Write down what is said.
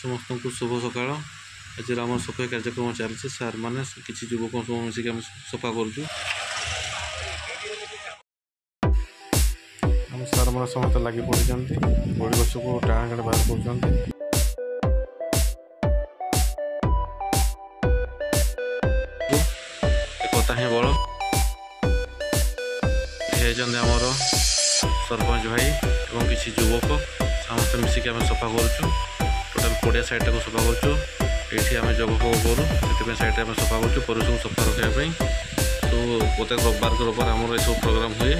समस्त को शुभ सकाळ। आज आम सफाई कार्यक्रम चलती सार मैंने किसी युवक सब मिसिक सफा करुँ सार मैंने समस्त लगी पड़ी परिवेश को टाण टाण बाहर कर कथा ही बल आमर सरपंच भाई और किसी युवक समस्त मिसिक सफा करुँ टोटाल पड़िया साइड को सफा करूँ ये आम जग फग करूँ से साइड सफा करूँ परिवेश को सफा रखापी तो प्रत्येक रविवार आमर ये सब प्रोग्राम हुए।